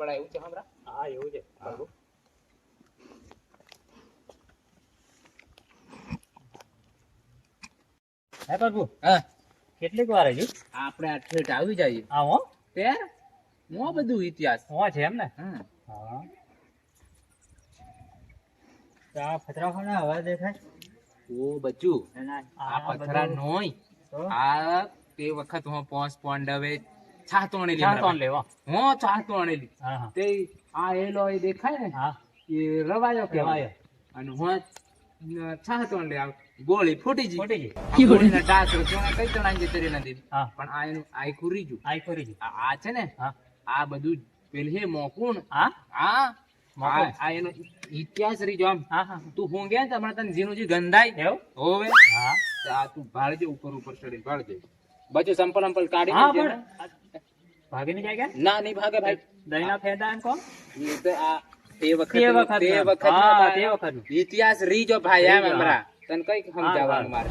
પડાય એવું છે હમણાં. હા એવું છે. હે પ્રભુ હા કેટલીક વાર હજી આપણે આ ઠેઠ આવી જઈએ હા હો ત્યારે હું બધું ઇતિહાસ. છે એમ ને હા હા તો આ પથરાખાના અવાજ દેખાય ઓ બચ્ચું એના આ પથરા નોય તો આ તે વખત હું પોસ પોંડવે છા તોણેલી ચા કોણ લેવા હું છા તોણેલી હા હા તે આ એલો એ દેખાય ને હા એ રવાયો કહેવાય રવાયો. અને હું છા તોણ લે ગોળી ફૂટી ગઈ ફૂટી ગઈ આ ગોળીના ડાસ તોણે કઈ તણાઈ જતી નથી હા પણ આ એનું આયખું રીજું આઈ ફરી ગઈ આ છે ને હા આ બધું પેલી મોકુણ હા આ મોકુણ. આ એનો ઇતિહાસ રીજો આમ હા હા તું હું ગયા ને હમણાં તને જીનું જી ગંધાય એવું હોવે હા તો આ તું ભાળજે ઉપર ચડી ભાળજે બચ્ચું સંપલ અંપલ કાઢી હા નાખજે પણ ભાગી ની જાય ના નહીં ભાગે ભાઈ દહીના ફેદા એમ કોણ એ તો આ તે તે વખત વખત હા તે વખત ઇતિહાસ રીજો ભાઈ એમ રીજો, હમણાં તને કઈ સમજાવવાનું મારે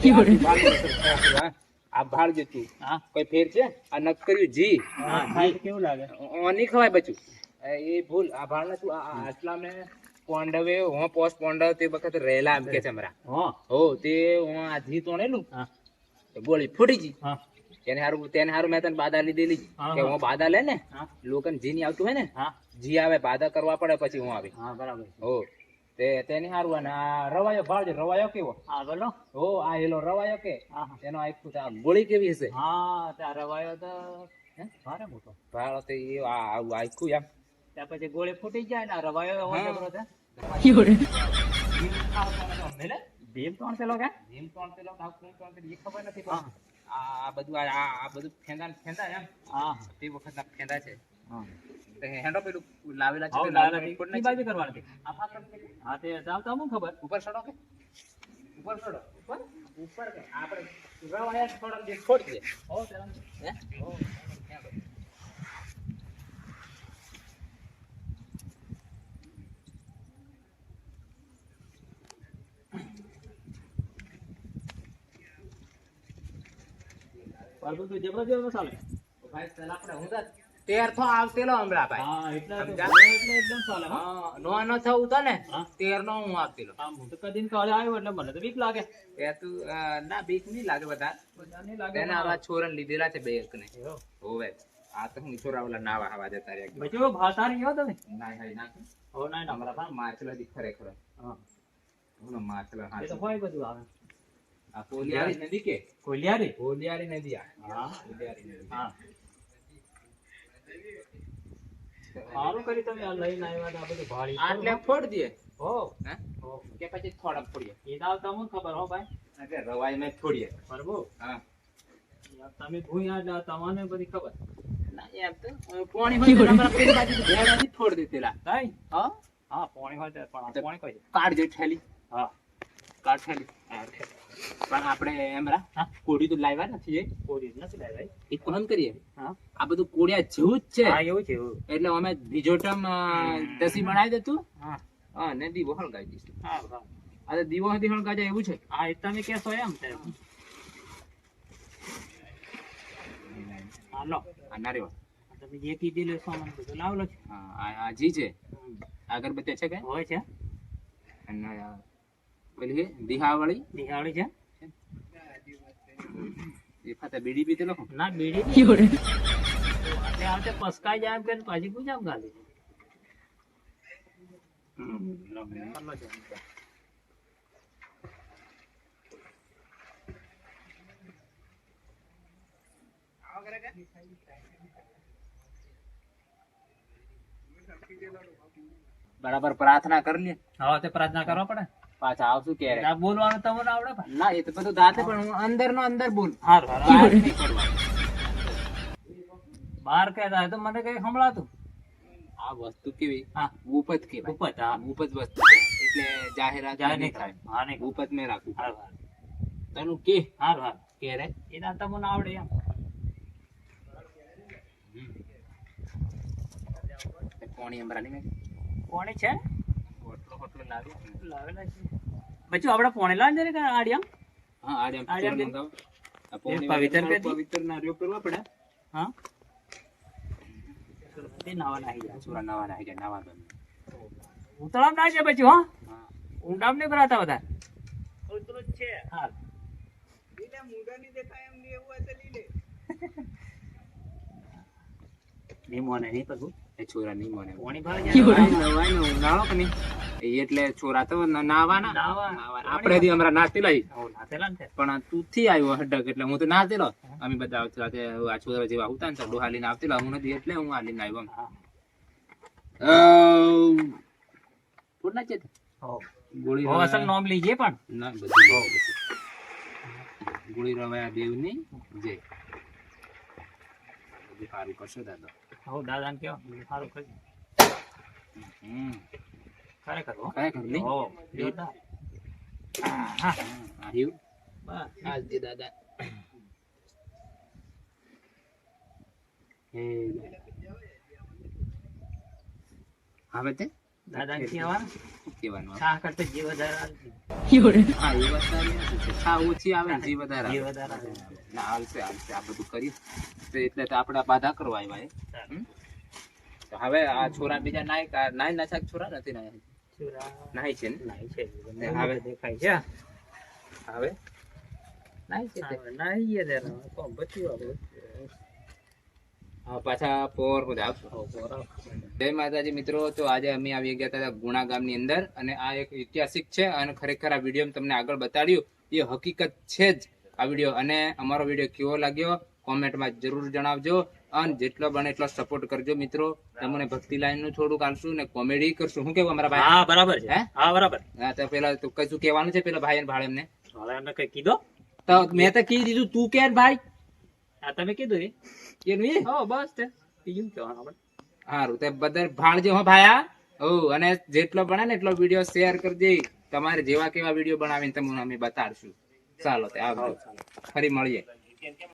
આ ભાળજે તું હા કોઈ ફેર છે આ નક કર્યું જી હા ખાઈ તો કેવું લાગે નહીં ખવાય બચ્ચું એ ભૂલ આ ભાળ તું આટલા મેં પોંડવે હું પોસ્ટ પોંડવ તે વખત રહેલા એમ કે છે હમણાં હો હો તે હું આ જી તોણેલું હા ગોળી ફૂટી ગઈ હા તેને હારું મેં તને બાધા લીધેલી હા, કે હા. હું બાધા લે ને હા લોકોને જી ની આવતું હોય ને હા જી આવે બાધા કરવા પડે પછી હું આવી હા બરાબર છે. હો તેની હારું અને આ રવાયો ભાળજો રવાયો કેવો હા બોલો હો આ હેલો રવાયો કે હા હા એનો આખું આ ગોળી કેવી હશે હા ત્યાં રવાયો તો હે? ભારે મોટો ભાળ તો એ આવું આખું એમ ત્યાં પછી ગોળી ફૂટી જાય ને આ રવાયો એવો હા. જબરો છે મેલે ભીમ કોણ પેલો કે ભીમ કોણ પેલો ભાવ કોણ કોણ પેલો એ ખબર નથી હા પણ આ બધું આ બધું ફેંદા એમ હા તે વખતના ફેંદા છે હા તો હેંડો પેલું લાવેલા છે આવું તે લાવેલા લાલ છે. કોટ ઈ બાજુ કરવાની હતી. આ ફાક કરી દે. હા તે ચાલ તો અમુક ખબર ઉપર ચડો કે ઉપર ચડો ઉપર કે આપણે રવાયા થોડા દે છોડી દે હો પેલા હે હો હેંડો. પાલતુ તો જબરો જબરો ચાલે તો ભાઈ ચાલ આપણે હું તો તેર થો આવતેલો હમણાં ભાઈ હા એટલે તો સમજા? ગોળો એટલે એકદમ ચાલે હા હા નો થવું તો ને હા. તેર નો હું આવતેલો આમ હું તો કદી ને કાલે આવ્યો એટલે મને તો બીક લાગે તે તું ના બીક નહીં લાગે બધા બધા નહીં લાગે તેના આવા છોરન લીધેલા છે બે એક ને એવો. હોવે આ તો હું છોરાવલા નાવા હવા જતા રહ્યા બચ્યો ભાષા નહીં હો તમે ના હાઈ ના હો ના ના અમારા પા માછલા દી ખરેખર હા હું માછલા એ તો હા હોય બધું આવે આ કોલિયારી નદી કે કોલિયારી કોલિયારી નદી આ હા કોલિયારી નદી હા સારું કરી તમે આ લઈને આવ્યા તો આ બધું ભાડી આટલે ફોડ દે હો હે હો કે પછી થોડા ફોડીએ એ દાવ તમને ખબર હો ભાઈ એટલે રવાઈ માં ફોડીએ પ્રભુ હા યાર તમે ભૂયા એટલે તમને બધી ખબર ના એમ તો પાણી હોય તો અમારા પેલી બાજુ ભેળાથી ફોડ દેતેલા કઈ હા હા પાણી હોય તો પણ આ પાણી કોઈ કાઢ જે ઠેલી હા કાઢ ઠેલી હા, ઠેલી. પણ આપણે એમ રા હા. કોડી તો લાવ્યા નથી એ કોઈ નથી લાય ભાઈ એક કામ કરીએ હા આ બધું કોડિયા જેવું જ છે હા એવું છે એવું એટલે અમે બીજોટમ દસી બનાવી દેતું હા હા ને દીવો હળગાવી દઈશું હા હા આ તો દીવો હતી હળગાવી જાય એવું છે હા એ તમે કહેશો એમ તે હા લો આ નારિયેળ તમે જે કીધી લે સામાન બધું લાવલો છે હા આ જી છે અગરબત્તી છે કે હોય છે અને પેલી કે દિહાવાળી દિહાળી છે એ ખાતે બીડી પીતે લોકો ના બીડી નહીં એટલે આવતે પસકાઈ જાય એમ કે પાછી પૂજામ ગાલી કરલો છે બરાબર પ્રાર્થના કરી લે હા તે પ્રાર્થના કરવા પડે પાછા આવશું ક્યારે આ બોલવાનું તમને આવડે ભાઈ ના એ તો બધું દાતે પણ હું અંદર નો અંદર બોલ હારું બહાર હારું નહીં પડવાનું. બહાર કહેતા હોય તો મને કઈ સંભળાતું આ વસ્તુ કેવી હા ઉપત કેવાય ઉપત હા ઉપત વસ્તુ છે એટલે જાહેરાત જાય નહીં નહીં થાય થાય હા નહીં ઉપત મેં રાખવું હારું હારું તનું કે હારું હારું કે રે એના તમને આવડે એમ પોણી અમરાની મેં કોણી છે હોટલો હોટલો લાવી લાવેલા છે બચ્ચું આપણે પોણે લાવીને જરીક આડિયામ હા આર્યમ આર્યમ પિક્ચર મંગાવો આ પોણી પવિત્ર વાળા પેટી? પવિત્ર નારિયો કરવા પડે હા તે નાવા નાહી જાય. છોરા નવા નાહી જાય નવા ગમે. ઉતળામ ના છે પછી હો હા. ઊંડામ નહીં ભરાતા બધા. હા. નહીં મોને નહીં કરવું. એ છોરા નહીં મને પાણી ભરાઈ જાય. નવાય ને ઉનાળો કે નહીં એ એટલે છોરા તો નાવાના નાવા. આપણે હજી હમણાં નાસ્તી લઈ હો, નાતેલા ને તે. પણ તું થી આવ્યો હડક એટલે હું તો નાસ્તેલો અમે બધા સાથે આ છોરા જેવા હતા ને તો ડોહાલીને આવતેલા હું નથી એટલે હું હાલીને આવ્યો એમ. હા. ફૂટ ના છે હો. ગોળી હો, અસલ નોમ લીજે પણ. ના બધી ગોળી રવાયા દેવની જય બધું સારું કરશો દાદા. હો, દાદાને કહો, સારું કરજો. ખરેખર હો. ખરેખર નહીં હો, જોરદાર. હા. આવ્યું બસ. આજથી દાદા હવે તે દાદાને કહેવાનું, શું કહેવાનું ચા કરતા જે વધારે આવશે. હા એ વાત સારી છે. છા ઓછી આવે ને જી વધારે જે આવે. વધારે આવશે. ના હાલશે હાલશે આ બધું કર્યું તો એટલે તો આપણે બાધા કરવા આવ્યા એ. હમ? તો હવે આ છોરા બીજા નાય ના શાક છોરા નથી નાય છુરા નાય છે ને નાઈ છે. હવે દેખાય છે. હવે નાય છે તે. હા, નાઈ એ જરા. કોણ બચ્યું આપણે? હા પાછા પોર બધા હો, બરાબર. જય માતાજી મિત્રો. તો આજે અમે આવી ગયા હતા ગુણા ગામની અંદર અને આ એક ઐતિહાસિક છે અને ખરેખર આ વિડીયો તમને આગળ બતાડ્યું એ હકીકત છે જ આ વિડીયો. અને અમારો વિડીયો કેવો લાગ્યો કોમેન્ટમાં જરૂર જણાવજો અને જેટલો બને એટલો સપોર્ટ કરજો મિત્રો. તમને ભક્તિ લાઈન નું થોડુંક આલશું ને કોમેડી કરશું. શું કેવું અમારા ભાઈ? હા, બરાબર છે. હે? હા, બરાબર. હા તો પેલા તું કશું કહેવાનું છે પેલા ભાઈ અને ભાળ એમને? હવે એમને કઈ કીધો? તો મેં તો કહી દીધું તું કે ભાઈ આ તમે કીધું એ? એનું એ હો, બસ તે. બીજું શું કહેવાનું આપણે? સારું તે બધા ભાળજો હો ભાયા. અને જેટલો બને ને એટલો વિડીયો શેર કરજે. તમારે જેવા કેવા વિડીયો બનાવીને તમને અમે બતાડશું. ચાલો તે આવજો ફરી મળીએ.